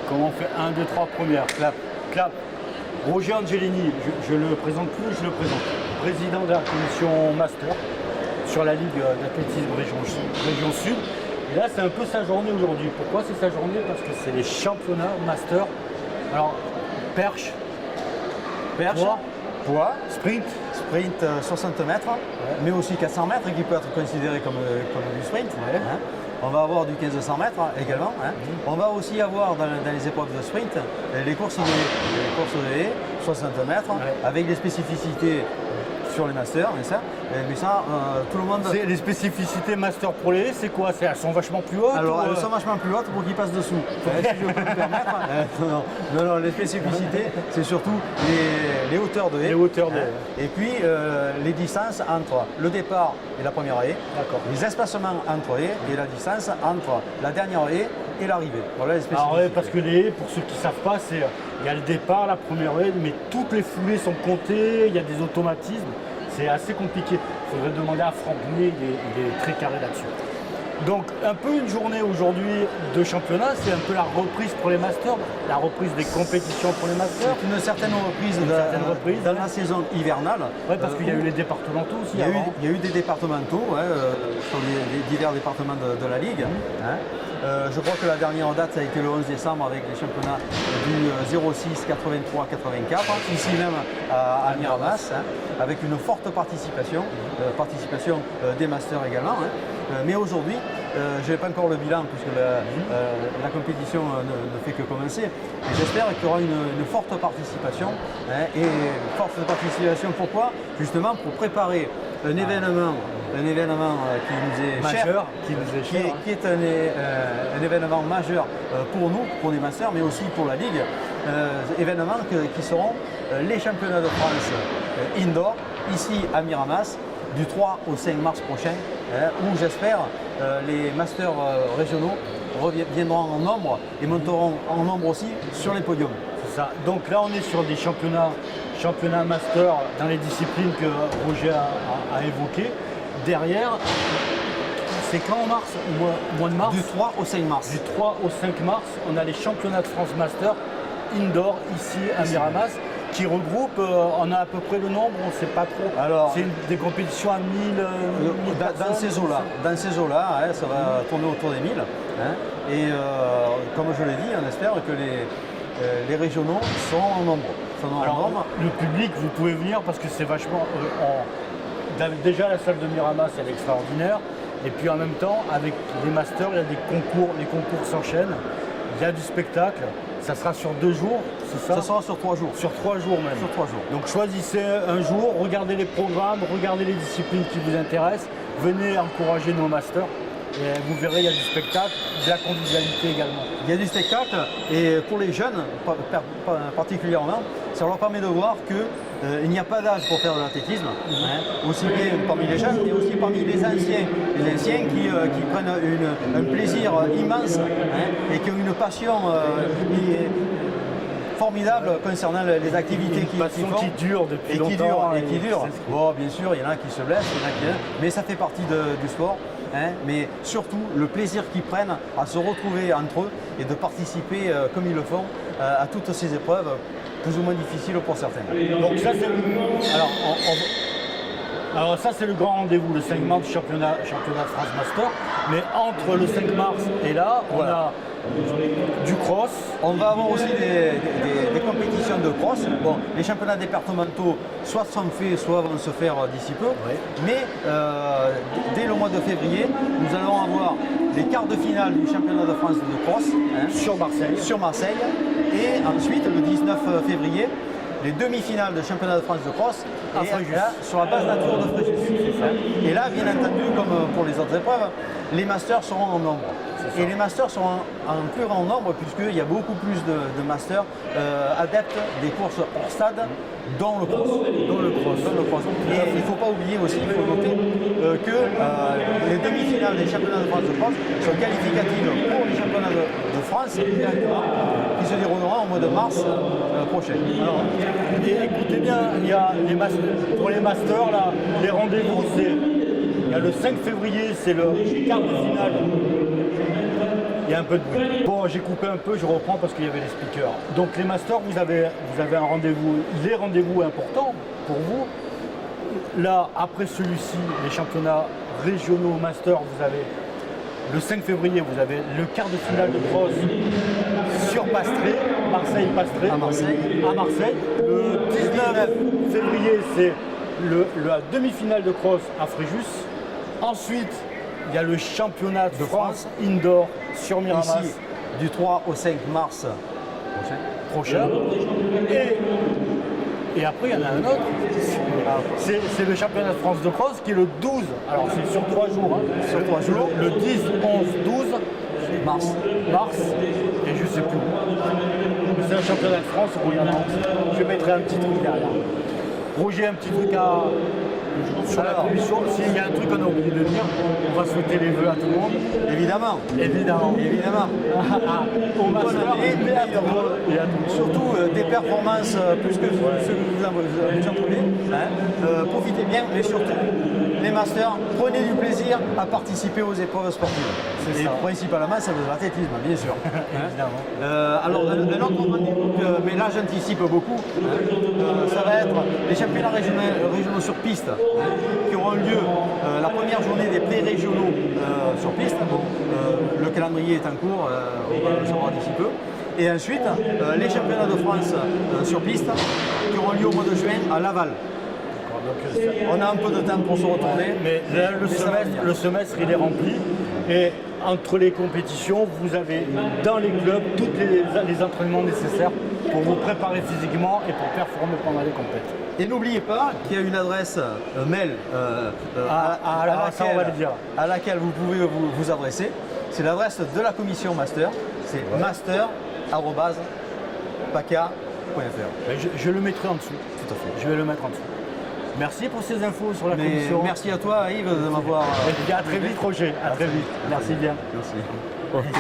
Comment on fait 1, 2, 3 premières. Clap. Clap. Roger Angelini, je le présente plus, je le présente. Président de la commission Master sur la Ligue d'athlétisme région Sud. Et là, c'est un peu sa journée aujourd'hui. Pourquoi c'est sa journée? Parce que c'est les championnats Master. Alors, perche, poids, sprint, 60 mètres, mais aussi 400 mètres qui peut être considéré comme du sprint. Ouais. Hein. On va avoir du 1500 mètres également. Hein. On va aussi avoir dans les épreuves de sprint les courses de haies, 60 mètres, avec des spécificités sur les masters, mais ça, tout le monde... Les spécificités master pour les haies, c'est quoi? Elles sont vachement plus hautes? Alors, elles sont vachement plus hautes pour qu'ils passent dessous. Si je peux me permettre. Non, les spécificités, c'est surtout les hauteurs de haies. Les hauteurs de haies. Et puis, les distances entre le départ et la première haie, les espacements entre haies et la distance entre la dernière haie et l'arrivée. Voilà les spécificités. Alors, parce que les haies, pour ceux qui ne savent pas, il y a le départ, la première haie, mais toutes les foulées sont comptées, il y a des automatismes. C'est assez compliqué. Il faudrait demander à Franck Nier, il est très carré là-dessus. Donc, un peu une journée aujourd'hui de championnat, c'est un peu la reprise pour les masters, la reprise des compétitions pour les masters. C'est une certaine reprise, dans la saison hivernale. Oui, parce qu'il y a eu les départementaux aussi. Il y a eu des départementaux sur les divers départements de la Ligue. Je crois que la dernière date, ça a été le 11 décembre avec les championnats du 06, 83, 84, ici même à Miramas, avec une forte participation des masters également. Mais aujourd'hui, je n'ai pas encore le bilan puisque la compétition ne fait que commencer. Et j'espère qu'il y aura une forte participation. Et forte participation pourquoi? Justement pour préparer un événement qui nous est majeur, cher, qui est un événement majeur pour nous, pour les masters, mais aussi pour la Ligue. Événements qui seront les championnats de France indoor, ici à Miramas, du 3 au 5 mars prochain, où j'espère les masters régionaux viendront en nombre et monteront en nombre aussi sur les podiums. C'est ça. Donc là, on est sur des championnats master dans les disciplines que Roger a évoquées. Derrière, c'est quand en mars? Au mois de mars? Du 3 au 5 mars. Du 3 au 5 mars, on a les championnats de France Master indoor ici à Miramas qui regroupent, on a à peu près le nombre, on ne sait pas trop. C'est des compétitions à 1000 dans ces eaux-là, ça va tourner autour des 1000. Et comme je l'ai dit, on espère que les régionaux seront en nombre. Alors, le public, vous pouvez venir parce que c'est vachement... déjà la salle de Miramas, elle est extraordinaire. Et puis en même temps, avec les masters, il y a des concours, les concours s'enchaînent, il y a du spectacle. Ça sera sur 2 jours, c'est ça? Ça sera sur 3 jours. Sur 3 jours même. Sur 3 jours. Donc choisissez un jour, regardez les programmes, regardez les disciplines qui vous intéressent, venez encourager nos masters. Et vous verrez, il y a du spectacle, de la convivialité également. Il y a du spectacle et pour les jeunes particulièrement, ça leur permet de voir qu'il n'y a pas d'âge pour faire de l'athlétisme, aussi bien parmi les jeunes, mais aussi parmi les anciens. Les anciens qui prennent un plaisir immense et qui ont une passion formidable concernant les activités qui durent depuis longtemps. Qui durent. Bon, bien sûr, il y en a qui se blessent, mais ça fait partie du sport. Mais surtout le plaisir qu'ils prennent à se retrouver entre eux et de participer comme ils le font à toutes ces épreuves plus ou moins difficiles pour certains. Donc ça c'est le grand rendez-vous, le 5 mars championnat de France Master. Mais entre le 5 mars et là, on a du cross. On va avoir aussi des compétitions de cross. Bon, les championnats départementaux soit sont faits, soit vont se faire d'ici peu. Mais dès le mois de février, nous allons avoir les quarts de finale du championnat de France de cross sur Marseille. Et ensuite, le 19 février, les demi-finales de championnat de France de cross sur la base nature de Fréjus. Et là, bien entendu, comme pour les autres épreuves, les masters seront en nombre. Et les masters seront en plus grand nombre puisqu'il y a beaucoup plus de masters adeptes des courses hors stade, dont le cross. Et il ne faut pas oublier aussi, il faut noter que les demi-finales des championnats de France de cross sont qualificatives pour les championnats de France directement, qui se dérouleront au mois de mars prochain. Alors, écoutez bien, il y a pour les masters, là, les rendez-vous, il y a le 5 février, c'est le quart de finale Il y a un peu de bruit. Bon, j'ai coupé un peu, je reprends parce qu'il y avait les speakers. Donc les masters, vous avez un rendez-vous, les rendez-vous importants pour vous. Là, après celui-ci, les championnats régionaux masters, vous avez le 5 février, vous avez le quart de finale de cross sur Pastré, Marseille-Pastré. À Marseille. Le 19 février, c'est la demi-finale de cross à Fréjus. Ensuite, il y a le championnat de France indoor sur Miramas. Ici, du 3 au 5 mars prochain. Et après, il y en a un autre. C'est le championnat de France de cross qui est le 12. Alors, c'est sur 3 jours. Hein. Sur 3 jours. Le 10, 11, 12 mars. Et je sais plus. C'est un championnat de France où il y en a. Je mettrai un petit truc derrière. Roger, un petit truc sur la commission. S'il y a un truc qu'on a oublié de dire, on va souhaiter les vœux à tout le monde. Évidemment. Au master et à tout le monde. Surtout des performances plus que ce que vous entretenez. Profitez bien, mais surtout, les masters, prenez du plaisir à participer aux épreuves sportives. Et principalement, c'est de l'athlétisme, bien sûr. Alors, un autre rendez-vous, mais là j'anticipe beaucoup, ça va être les championnats régionaux sur piste qui auront lieu la première journée des pré-régionaux sur piste. Bon, le calendrier est en cours, on va le savoir d'ici peu. Et ensuite, les championnats de France sur piste qui auront lieu au mois de juin à Laval. On a un peu de temps pour se retourner. Mais là, le semestre, il est rempli. Et entre les compétitions, vous avez dans les clubs tous les entraînements nécessaires pour vous préparer physiquement et pour performer pendant les compétitions. Et n'oubliez pas qu'il y a une adresse mail à laquelle vous pouvez vous adresser. C'est l'adresse de la commission master. C'est master@paca.fr. Je le mettrai en dessous. Tout à fait. Je vais le mettre en dessous. Merci pour ces infos sur la commission. Merci à toi Yves de m'avoir... À très vite Roger, à très vite. Merci bien. Merci.